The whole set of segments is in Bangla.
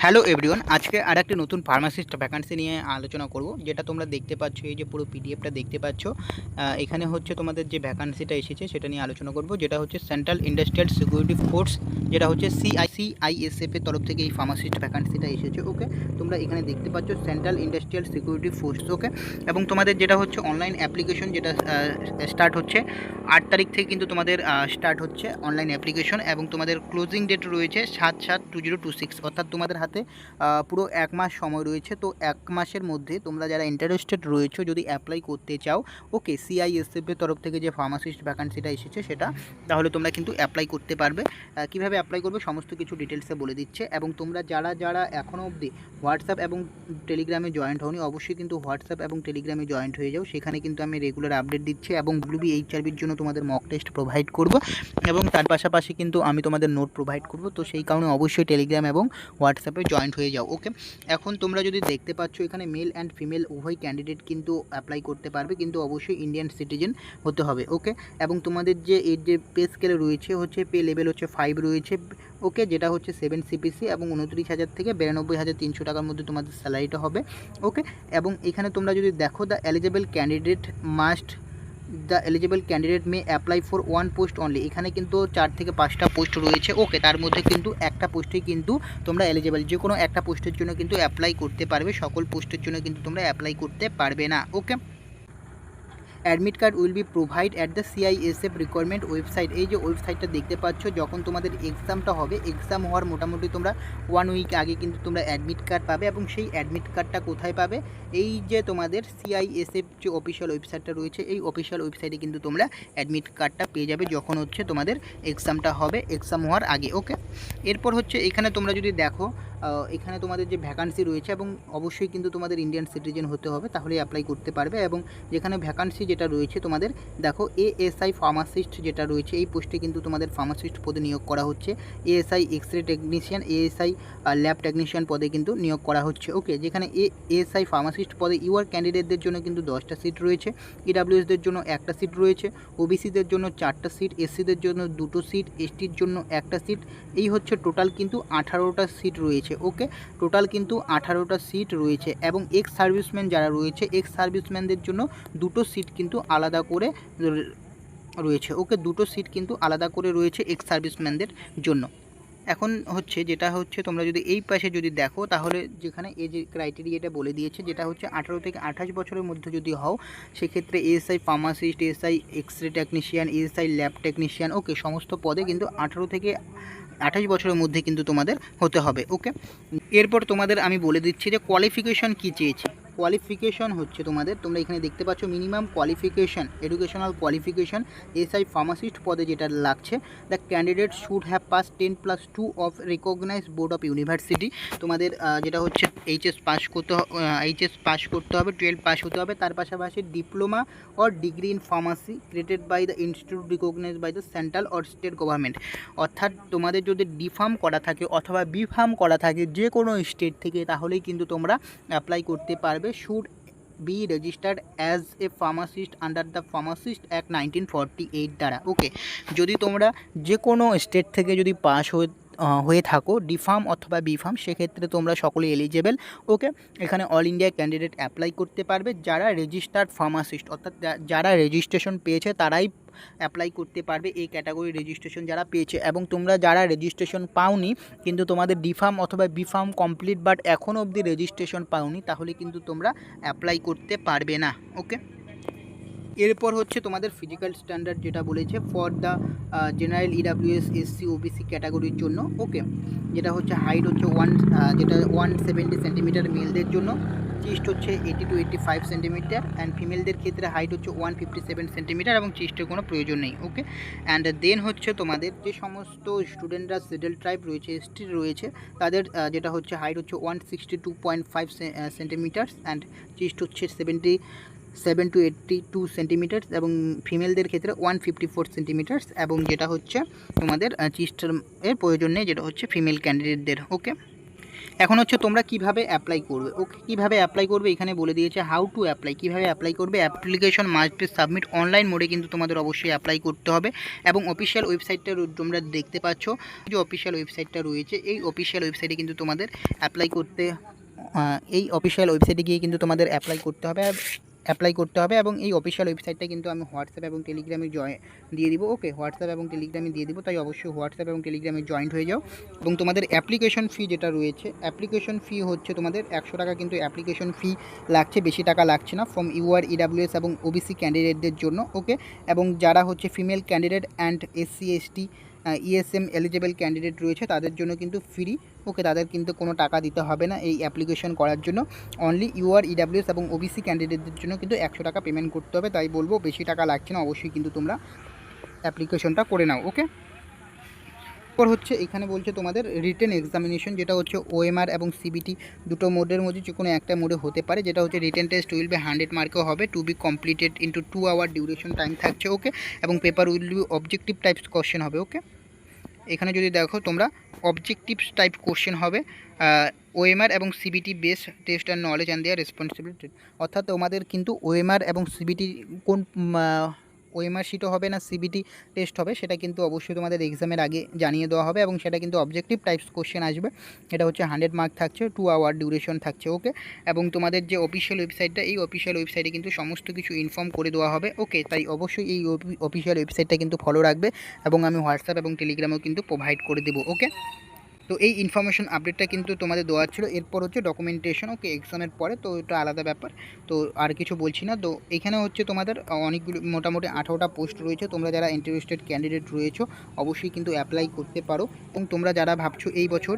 হ্যালো এভরিওয়ান, আজকে আরেকটি নতুন ফার্মাসিস্ট ভ্যাকান্সি নিয়ে আলোচনা করব। যেটা তোমরা দেখতে পাচ্ছ, এই যে পুরো পিডিএফটা দেখতে পাচ্ছ, এখানে হচ্ছে তোমাদের যে ভ্যাকান্সিটা এসেছে সেটা নিয়ে আলোচনা করব। যেটা হচ্ছে সেন্ট্রাল ইন্ডাস্ট্রিয়াল সিকিউরিটি ফোর্স, যেটা হচ্ছে সিআইএসএফ এর তরফ থেকে এই ফার্মাসিস্ট ভ্যাকান্সিটা এসেছে। ওকে, তোমরা এখানে দেখতে পাচ্ছ সেন্ট্রাল ইন্ডাস্ট্রিয়াল সিকিউরিটি ফোর্স। ওকে, এবং তোমাদের যেটা হচ্ছে অনলাইন অ্যাপ্লিকেশন, যেটা স্টার্ট হচ্ছে 8 তারিখ থেকে কিন্তু তোমাদের স্টার্ট হচ্ছে অনলাইন অ্যাপ্লিকেশন, এবং তোমাদের ক্লোজিং ডেট রয়েছে 7/7/2026, অর্থাৎ তোমাদের হাতে পুরো 1 মাস সময় রয়েছে। তো 1 মাসের মধ্যে তোমরা যারা ইন্টারেস্টেড রয়েছো, যদি অ্যাপ্লাই করতে চাও, ওকে, সিআইএসএফ এর তরফ থেকে যে ফার্মাসিস্ট ভ্যাকান্সিটা এসেছে সেটা, তাহলে তোমরা কিন্তু অ্যাপ্লাই করতে পারবে। কীভাবে অ্যাপ্লাই করবে সমস্ত কিছু ডিটেলসে বলে দিচ্ছে। এবং তোমরা যারা এখনও অবধি হোয়াটসঅ্যাপ এবং টেলিগ্রামে জয়েন্ট হওনি, অবশ্যই কিন্তু হোয়াটসঅ্যাপ এবং টেলিগ্রামে জয়েন্ট হয়ে যাও। সেখানে কিন্তু আমি রেগুলার আপডেট দিচ্ছি, এবং ব্লুবি এইচআরবির জন্য তোমাদের মক টেস্ট প্রোভাইড করব, এবং তার পাশাপাশি কিন্তু আমি তোমাদের নোট প্রোভাইড করব। তো সেই কারণে অবশ্যই টেলিগ্রাম এবং হোয়াটসঅ্যাপে জয়েন্ট হয়ে যাও। ওকে, এখন তোমরা যদি দেখতে পাচ্ছ এখানে মেল অ্যান্ড ফিমেল উভয় ক্যান্ডিডেট কিন্তু অ্যাপ্লাই করতে পারবে, কিন্তু অবশ্যই ইন্ডিয়ান সিটিজেন হতে হবে। ওকে, এবং তোমাদের যে এর যে পে স্কেলে রয়েছে হচ্ছে পে লেভেল হচ্ছে 5 রয়েছে। ওকে, যেটা হচ্ছে 7 সিপিসি, এবং 29,000 থেকে 92,300 টাকার মধ্যে তোমাদের স্যালারিটা হবে। ওকে, এবং এখানে তোমরা যদি দেখো, the eligible candidate may apply for 1 post only. এখানে কিন্তু 4 থেকে 5টা পোস্ট রয়েছে। ওকে, তার মধ্যে কিন্তু একটা পোস্টেই কিন্তু তোমরা এলিজিবল, যে কোনো একটা পোস্টের জন্য কিন্তু অ্যাপ্লাই করতে পারবে, সকল পোস্টের জন্য কিন্তু তোমরা অ্যাপ্লাই করতে পারবে না। Okay, admit card will be provide at the CISF requirement website. এই যে ওয়েবসাইটটা দেখতে পাচ্ছ, যখন তোমাদের এক্সামটা হবে, এক্সাম হওয়ার মোটামুটি তোমরা 1 উইক আগে কিন্তু তোমরা অ্যাডমিট কার্ড পাবে। এবং সেই অ্যাডমিট কার্ডটা কোথায় পাবে? এই যে তোমাদের সিআইএসএফ যে অফিসিয়াল ওয়েবসাইটটা রয়েছে, এই অফিসিয়াল ওয়েবসাইটে কিন্তু তোমরা অ্যাডমিট কার্ডটা পেয়ে যাবে, যখন হচ্ছে তোমাদের এক্সামটা হবে, এক্সাম হওয়ার আগে। ওকে, এরপর হচ্ছে এখানে তোমরা যদি দেখো, এখানে তোমাদের যে ভ্যাকান্সি রয়েছে, এবং অবশ্যই কিন্তু তোমাদের ইন্ডিয়ান সিটিজেন হতে হবে, তাহলেই অ্যাপ্লাই করতে পারবে। এবং যেখানে ভ্যাকান্সি যেটা রয়েছে তোমাদের দেখো, এএসআই ফার্মাসিস্ট যেটা রয়েছে, এই পোস্টে কিন্তু তোমাদের ফার্মাসিস্ট পদে নিয়োগ করা হচ্ছে। ASI X ray technician, ASI lab technician পদে কিন্তু নিয়োগ করা হচ্ছে। ওকে, যেখানে এএসআই ফার্মাসিস্ট পদে ইউআর ক্যান্ডিডেটদের জন্য কিন্তু 10টা সিট রয়েছে, ইডাব্লিউএসদের জন্য 1টা সিট রয়েছে, ওবিসিদের জন্য 4টা সিট, এসসিদের জন্য 2টো সিট, এসটির জন্য 1টা সিট। এই হচ্ছে টোটাল কিন্তু 18টা সিট রয়েছে। ওকে, টোটাল কিন্তু 18টা সিট রয়েছে। এবং এক্স সার্ভিসম্যান যারা রয়েছে, এক্স সার্ভিসম্যানদের জন্য 2টো সিট কিন্তু আলাদা করে রয়েছে। ওকে, 2টো সিট কিন্তু আলাদা করে রয়েছে এক্স সার্ভিসম্যানদের জন্য। এখন হচ্ছে যেটা হচ্ছে, তোমরা যদি এই পাশে যদি দেখো, তাহলে যেখানে এই যে ক্রাইটেরিয়াটা বলে দিয়েছে, যেটা হচ্ছে 18 থেকে 28 বছরের মধ্যে যদি হও, সেক্ষেত্রে ASI pharmacist, ASI X ray technician, ASI lab technician, okay, সমস্ত পদে কিন্তু 18 থেকে 28 বছরের মধ্যে কিন্তু তোমাদের হতে হবে। ওকে, এরপর তোমাদের আমি বলে দিচ্ছি যে কোয়ালিফিকেশন কী চেয়েছে। কোয়ালিফিকেশন হচ্ছে তোমাদের, তোমরা এখানে দেখতে পাচ্ছ minimum qualification, educational qualification SI pharmacist পদে যেটা লাগছে, the candidate should have pass 10+2 of recognised board of university. তোমাদের যেটা হচ্ছে এইচএস পাস করতে হবে, 12 পাস হতে হবে। তার পাশাপাশি diploma or degree in pharmacy created by the institute recognised by the central or state government. অর্থাৎ তোমাদের যদি ডি ফার্ম করা থাকে অথবা বি ফার্ম করা থাকে যে কোনো স্টেট থেকে, তাহলেই কিন্তু তোমরা অ্যাপ্লাই করতে পারবে। Should be registered as a pharmacist under the pharmacist act 1948 দ্বারা। ওকে, যদি তোমরা যে কোনো স্টেট থেকে যদি পাস হয়ে থাকো, ডি ফার্ম অথবা বি ফার্ম, সেক্ষেত্রে তোমরা সকলে এলিজেবল। ওকে, এখানে অল ইন্ডিয়া ক্যান্ডিডেট অ্যাপ্লাই করতে পারবে। যারা রেজিস্টার্ড ফার্মাসিস্ট, অর্থাৎ যারা রেজিস্ট্রেশন পেয়েছে তারাই অ্যাপ্লাই করতে পারবে, এই ক্যাটাগরি রেজিস্ট্রেশন যারা পেয়েছে। এবং তোমরা যারা রেজিস্ট্রেশন পাওনি, কিন্তু তোমাদের ডি ফার্ম অথবা বি ফার্ম কমপ্লিট বাট এখনও অবধি রেজিস্ট্রেশন পাওনি, তাহলে কিন্তু তোমরা অ্যাপ্লাই করতে পারবে না। ওকে, এরপর হচ্ছে তোমাদের ফিজিক্যাল স্ট্যান্ডার্ড যেটা বলেছে for the general EWS SC OBC ক্যাটাগরির জন্য। ওকে, যেটা হচ্ছে হাইট হচ্ছে 170 সেন্টিমিটার মেলদের জন্য, চেস্ট হচ্ছে 80 to 85 সেন্টিমিটার, অ্যান্ড ফিমেলদের ক্ষেত্রে হাইট হচ্ছে 157 সেন্টিমিটার, এবং চেস্টের কোনো প্রয়োজন নেই। ওকে, অ্যান্ড দেন হচ্ছে তোমাদের যে সমস্ত স্টুডেন্টরা শিডিউল ট্রাইব রয়েছে, এসটি রয়েছে, তাদের যেটা হচ্ছে হাইট হচ্ছে 162.5 সেন্টিমিটার, অ্যান্ড চেস্ট হচ্ছে 77 to 82 সেন্টিমিটার, এবং ফিমেলদের ক্ষেত্রে 154 সেন্টিমিটার, এবং যেটা হচ্ছে তোমাদের চেস্টের প্রয়োজন নেই, যেটা হচ্ছে ফিমেল ক্যান্ডিডেটদের। ওকে, এখন হচ্ছে তোমরা কিভাবে অ্যাপ্লাই করবে। ওকে, কিভাবে অ্যাপ্লাই করবে এখানে বলে দিয়েছে হাউ টু অ্যাপ্লাই। কিভাবে অ্যাপ্লাই করবে, application must be submit online মোডে কিন্তু তোমাদের অবশ্যই অ্যাপ্লাই করতে হবে এবং অফিসিয়াল ওয়েবসাইটটা তোমরা দেখতে পাচ্ছ যে অফিসিয়াল ওয়েবসাইটটা রয়েছে, এই অফিসিয়াল ওয়েবসাইটে কিন্তু তোমাদের অ্যাপ্লাই করতে এই অফিসিয়াল ওয়েবসাইটে গিয়ে কিন্তু তোমাদের অ্যাপ্লাই করতে হবে এবং এই অফিসিয়াল ওয়েবসাইটটা কিন্তু আমি হোয়াটসঅ্যাপ এবং টেলিগ্রামে দিয়ে দিব। ওকে, হোয়াটসঅ্যাপ এবং টেলিগ্রামে দিয়ে দিব, তাই অবশ্যই হোয়াটসঅ্যাপ এবং টেলিগ্রামে জয়েন্ট হয়ে যাও। এবং তোমাদের অ্যাপ্লিকেশন ফি যেটা রয়েছে, অ্যাপ্লিকেশন ফি হচ্ছে তোমাদের 100 টাকা কিন্তু অ্যাপ্লিকেশন ফি লাগছে, বেশি টাকা লাগছে না, ফ্রম ইউআর ইডাব্লিউএস এবং ওবিসি ক্যান্ডিডেটদের জন্য। ওকে, এবং যারা হচ্ছে female candidate and SC ST ESM eligible candidate রয়েছে তাদের জন্য কিন্তু ফ্রি। ওকে, তাদের কিন্তু কোনো টাকা দিতে হবে না এই অ্যাপ্লিকেশন করার জন্য। অনলি ইউআর ইডাব্লিউএস এবং ওবিসি ক্যান্ডিডেটদের জন্য কিন্তু 100 টাকা পেমেন্ট করতে হবে, তাই বলবো বেশি টাকা লাগছে না, অবশ্যই কিন্তু তোমরা অ্যাপ্লিকেশনটা করে নাও। ওকে, এরপর হচ্ছে এখানে বলছে তোমাদের রিটেন এক্সামিনেশন, যেটা হচ্ছে ওএমআর এবং সিবিটি দুটো মোডের মধ্যে যে কোনো একটা মোডে হতে পারে, যেটা হচ্ছে রিটেন টেস্ট উইল বি 100 মার্কেও হবে, to be completed into 2 hour duration time থাকছে। ওকে, এবং paper will be objective types question হবে। ওকে, এখানে যদি দেখো তোমরা অবজেক্টিভ টাইপ কোশ্চেন হবে, ওএমআর এবং CBT base test and knowledge and their responsibility. অর্থাৎ তোমাদের কিন্তু ওএমআর এবং সিবিটি কোন ওএমআর শিটও হবে না সিবিটি টেস্ট হবে, সেটা কিন্তু অবশ্যই তোমাদের এক্সামের আগে জানিয়ে দেওয়া হবে এবং সেটা কিন্তু অবজেক্টিভ টাইপস কোশ্চেন আসবে। এটা হচ্ছে 100 মার্ক থাকছে, 2 আওয়ার ডিউরেশন থাকছে। ওকে, এবং তোমাদের যে অফিসিয়াল ওয়েবসাইটটা, এই অফিসিয়াল ওয়েবসাইটে কিন্তু সমস্ত কিছু ইনফর্ম করে দেওয়া হবে। ওকে, তাই অবশ্যই এই অফিসিয়াল ওয়েবসাইটটা কিন্তু ফলো রাখবে এবং আমি হোয়াটসঅ্যাপ এবং টেলিগ্রামেও কিন্তু প্রোভাইড করে দেবো। ওকে, তো এই ইনফরমেশন আপডেটটা কিন্তু তোমাদের দেওয়া ছিল। এরপর হচ্ছে ডকুমেন্টেশন। ওকে, এক্সামের পরে তো এটা আলাদা ব্যাপার, তো আর কিছু বলছি না। তো এখানে হচ্ছে তোমাদের অনেকগুলো মোটামুটি 18টা পোস্ট রয়েছে, তোমরা যারা ইন্টারেস্টেড ক্যান্ডিডেট রয়েছো অবশ্যই কিন্তু অ্যাপ্লাই করতে পারো। এবং তোমরা যারা ভাবছো এই বছর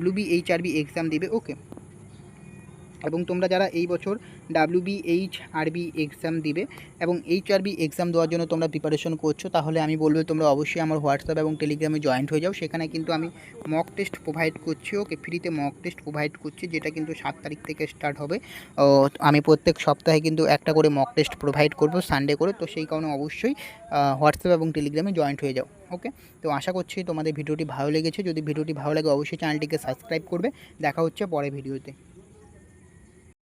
WBHRB এক্সাম দিবে, ওকে, এবং তোমরা যারা এই বছর WBHRB এক্সাম দিবে এবং এইচআরবি এক্সাম দেওয়ার জন্য তোমরা প্রিপারেশন করছো, তাহলে আমি বলবো তোমরা অবশ্যই আমার হোয়াটসঅ্যাপ এবং টেলিগ্রামে জয়েন্ট হয়ে যাও। সেখানে কিন্তু আমি মক টেস্ট প্রোভাইড করছি। ওকে, ফ্রিতে মক টেস্ট প্রোভাইড করছি, যেটা কিন্তু 7 তারিখ থেকে স্টার্ট হবে। আমি প্রত্যেক সপ্তাহে কিন্তু একটা করে মক টেস্ট প্রোভাইড করবো সানডে করে, তো সেই কারণে অবশ্যই হোয়াটসঅ্যাপ এবং টেলিগ্রামে জয়েন্ট হয়ে যাও। ওকে, তো আশা করছি তোমাদের ভিডিওটি ভালো লেগেছে। যদি ভিডিওটি ভালো লাগে অবশ্যই চ্যানেলটিকে সাবস্ক্রাইব করবে। দেখা হচ্ছে পরের ভিডিওতে।